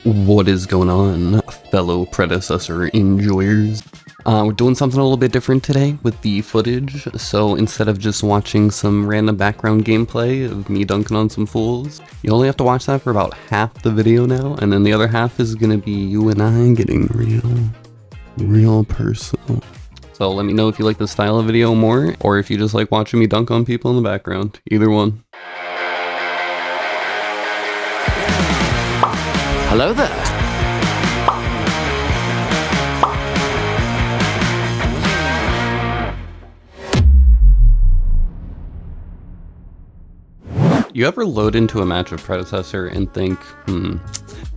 What is going on, fellow Predecessor enjoyers? We're doing something a little bit different today with the footage, so instead of just watching some random background gameplay of me dunking on some fools, you only have to watch that for about half the video now, and then the other half is gonna be you and I getting real personal. So let me know if you like this style of video more, or if you just like watching me dunk on people in the background. Either one. Hello there. You ever load into a match of Predecessor and think,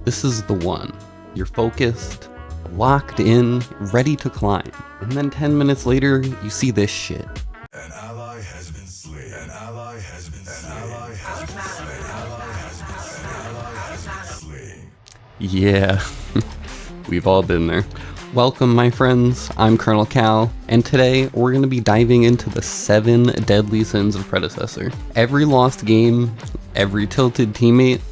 this is the one. You're focused, locked in, ready to climb. And then 10 minutes later, you see this shit. An ally has been slain. An ally has been slain. An ally has been slain. An ally has been slain. An ally has been slain. Yeah, we've all been there. Welcome, my friends. I'm Colonel Cal, and today we're going to be diving into the 7 deadly sins of Predecessor. Every lost game, every tilted teammate,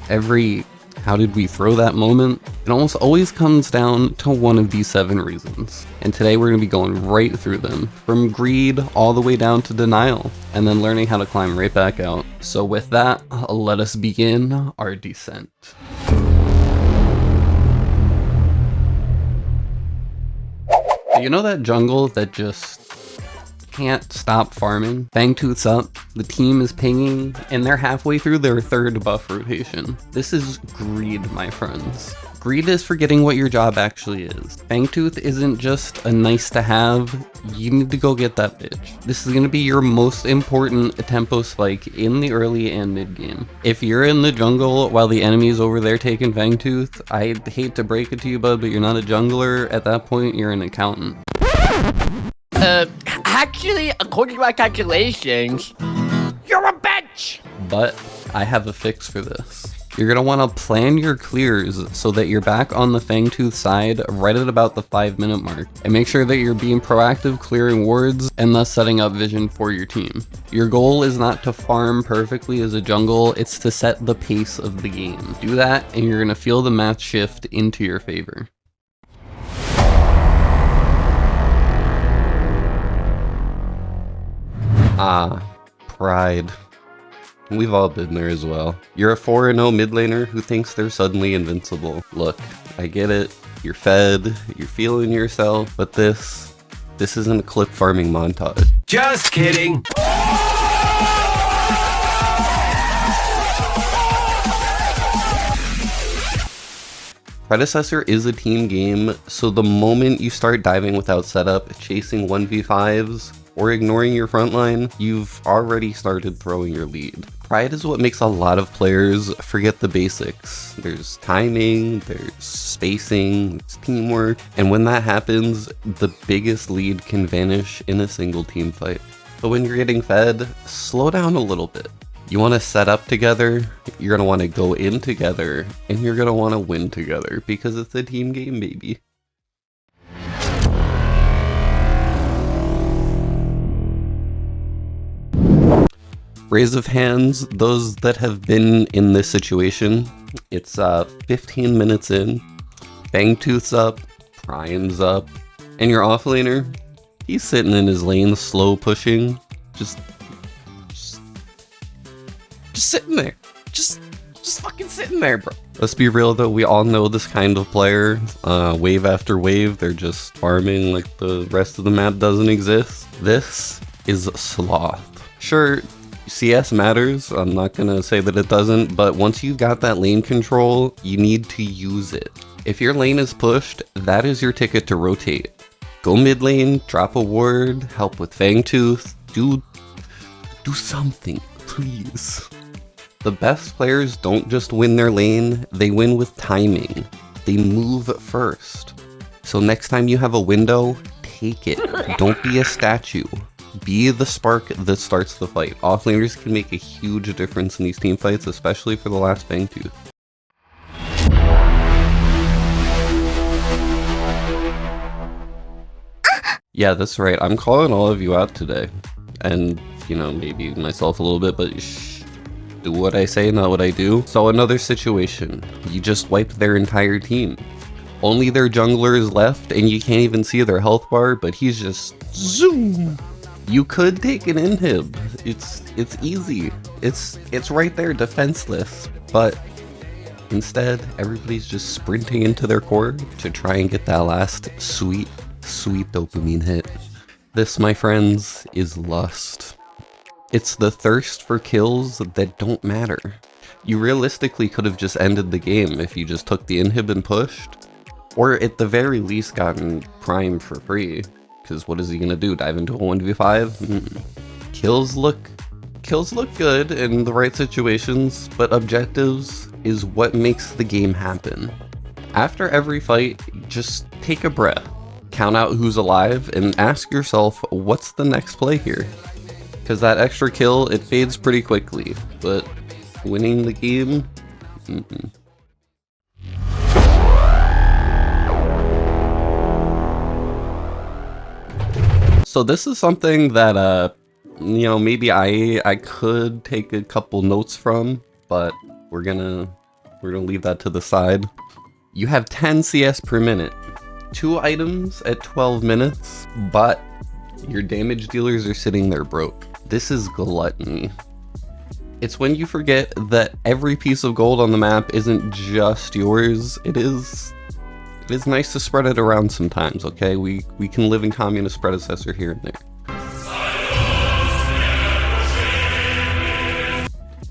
every how did we throw that moment, it almost always comes down to one of these 7 reasons. And today we're going to be going right through them, from greed all the way down to denial, and then learning how to climb right back out. So with that, let us begin our descent. You know that jungle that just can't stop farming? Fangtooth's up, the team is pinging, and they're halfway through their 3rd buff rotation. This is greed, my friends. Greed is forgetting what your job actually is. Fangtooth isn't just a nice to have, you need to go get that bitch. This is going to be your most important tempo spike in the early and mid game. If you're in the jungle while the enemy's over there taking Fangtooth, I hate to break it to you, bud, but you're not a jungler. At that point, you're an accountant. Actually, according to my calculations, you're a bitch! But I have a fix for this. You're going to want to plan your clears so that you're back on the Fangtooth side right at about the 5-minute mark. And make sure that you're being proactive clearing wards and thus setting up vision for your team. Your goal is not to farm perfectly as a jungle, it's to set the pace of the game. Do that and you're going to feel the match shift into your favor. Pride. We've all been there as well. You're a 4-0 mid laner who thinks they're suddenly invincible. Look, I get it. You're fed, you're feeling yourself, but this isn't a clip farming montage. Just kidding! Predecessor is a team game, so the moment you start diving without setup, chasing 1v5s, or ignoring your frontline, you've already started throwing your lead. Pride is what makes a lot of players forget the basics. There's timing, there's spacing, there's teamwork, and when that happens, the biggest lead can vanish in a single team fight. But when you're getting fed, slow down a little bit. You want to set up together, you're going to want to go in together, and you're going to want to win together, because it's a team game, baby. Raise of hands, those that have been in this situation. It's 15 minutes in, Fangtooth's up, Prime's up, and your offlaner, he's sitting in his lane, slow pushing, just sitting there, just fucking sitting there, bro. Let's be real though, we all know this kind of player. Wave after wave, they're just farming like the rest of the map doesn't exist. This is sloth. Sure, CS matters, I'm not gonna say that it doesn't, but once you've got that lane control, you need to use it. If your lane is pushed, that is your ticket to rotate. Go mid lane, drop a ward, help with Fangtooth, do something, please. The best players don't just win their lane, they win with timing. They move first. So next time you have a window, take it. Don't be a statue. Be the spark that starts the fight. Offlaners can make a huge difference in these team fights, especially for the last Fangtooth. Yeah, that's right. I'm calling all of you out today. And, you know, maybe myself a little bit, but shh. Do what I say, not what I do. So another situation, you just wiped their entire team. Only their jungler is left and you can't even see their health bar, but he's just zoom. You could take an inhib. It's easy. It's right there, defenseless. But instead, everybody's just sprinting into their core to try and get that last sweet dopamine hit. This, my friends, is lust. It's the thirst for kills that don't matter. You realistically could have just ended the game if you just took the inhib and pushed. Or at the very least gotten Prime for free. Because what is he gonna do, dive into a 1v5? Kills look good in the right situations, but objectives is what makes the game happen. After every fight, just take a breath, count out who's alive, and ask yourself, what's the next play here? Because that extra kill, it fades pretty quickly, but winning the game? So this is something that, maybe I could take a couple notes from, but we're gonna leave that to the side. You have 10 CS per minute, 2 items at 12 minutes, but your damage dealers are sitting there broke. This is gluttony. It's when you forget that every piece of gold on the map isn't just yours. It is nice to spread it around sometimes, okay? We can live in communist predecessor here and there.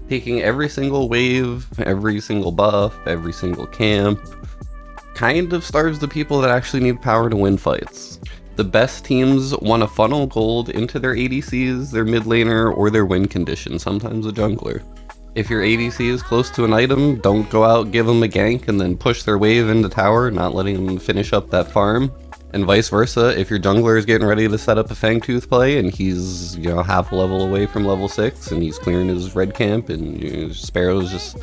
Taking every single wave, every single buff, every single camp, kind of starves the people that actually need power to win fights. The best teams want to funnel gold into their ADCs, their mid laner, or their win condition, sometimes a jungler. If your ADC is close to an item, don't go out, give them a gank, and then push their wave into tower, not letting them finish up that farm. And vice versa, if your jungler is getting ready to set up a Fangtooth play, and he's, half a level away from level 6, and he's clearing his red camp, and Sparrow's just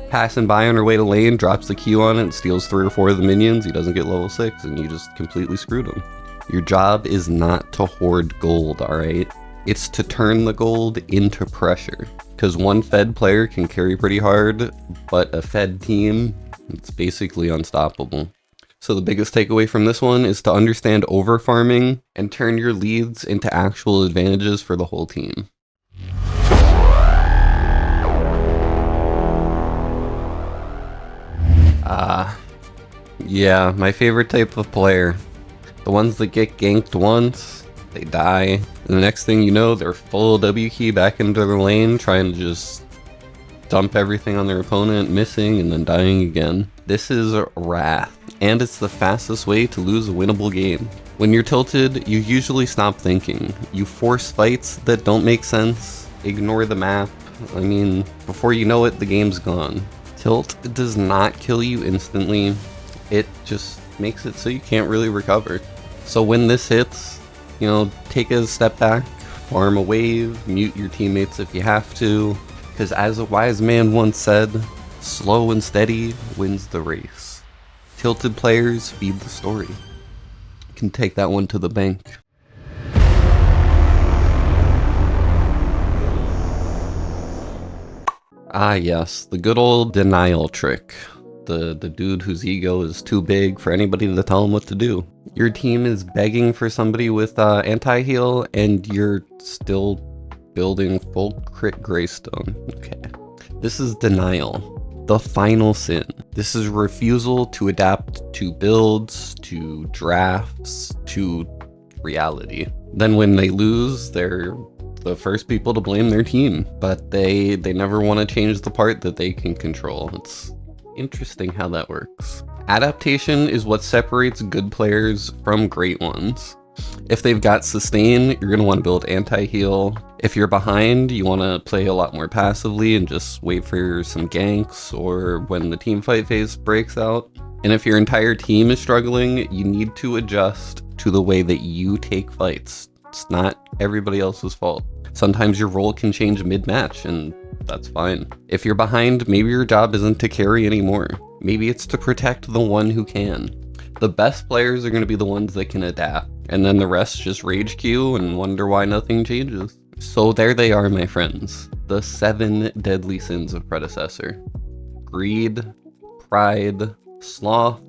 passing by on her way to lane, drops the Q on it, and steals 3 or 4 of the minions, he doesn't get level 6, and you just completely screwed him. Your job is not to hoard gold, alright? It's to turn the gold into pressure. Because one fed player can carry pretty hard, but a fed team, it's basically unstoppable. So the biggest takeaway from this one is to understand over farming and turn your leads into actual advantages for the whole team. Yeah, my favorite type of player. The ones that get ganked once, they die, and the next thing you know, they're full W key back into their lane, trying to just dump everything on their opponent, missing, and then dying again. This is wrath, and it's the fastest way to lose a winnable game. When you're tilted, you usually stop thinking. You force fights that don't make sense, ignore the map. I mean, before you know it, the game's gone. Tilt does not kill you instantly, it just makes it so you can't really recover. So when this hits, take a step back, farm a wave, mute your teammates if you have to, because as a wise man once said, slow and steady wins the race. Tilted players feed the story. You can take that one to the bank. Ah yes, the good old denial trick. The dude whose ego is too big for anybody to tell him what to do. Your team is begging for somebody with anti-heal, and you're still building full crit Greystone. Okay. This is denial. The final sin. This is refusal to adapt to builds, to drafts, to reality. Then when they lose, they're the first people to blame their team, but they never want to change the part that they can control. It's interesting how that works. Adaptation is what separates good players from great ones. If they've got sustain, you're going to want to build anti-heal. If you're behind, you want to play a lot more passively and just wait for some ganks or when the team fight phase breaks out. And if your entire team is struggling, you need to adjust to the way that you take fights. It's not everybody else's fault. Sometimes your role can change mid-match, and that's fine. If you're behind, maybe your job isn't to carry anymore. Maybe it's to protect the one who can. The best players are going to be the ones that can adapt, and then the rest just rage queue and wonder why nothing changes. So there they are, my friends. The 7 deadly sins of Predecessor. Greed, pride, sloth,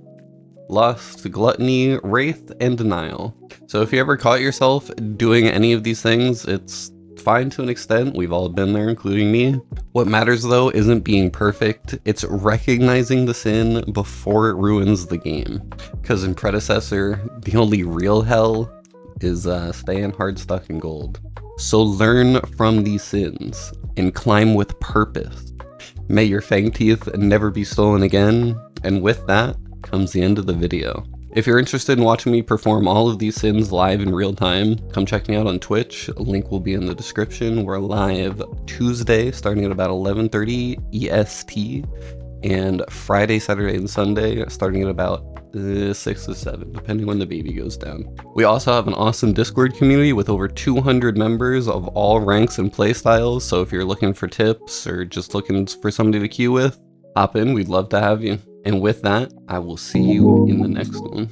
lust, gluttony, wraith, and denial. So if you ever caught yourself doing any of these things, it's fine to an extent. We've all been there, including me. What matters though isn't being perfect, it's recognizing the sin before it ruins the game. Because in Predecessor, the only real hell is staying hard stuck in gold. So learn from these sins and climb with purpose. May your fang teeth never be stolen again. And with that comes the end of the video. If you're interested in watching me perform all of these sins live in real time, come check me out on Twitch. A link will be in the description. We're live Tuesday starting at about 11:30 EST, and Friday, Saturday, and Sunday starting at about 6 to 7, depending when the baby goes down. We also have an awesome Discord community with over 200 members of all ranks and playstyles, so if you're looking for tips or just looking for somebody to queue with, hop in, we'd love to have you. And with that, I will see you in the next one.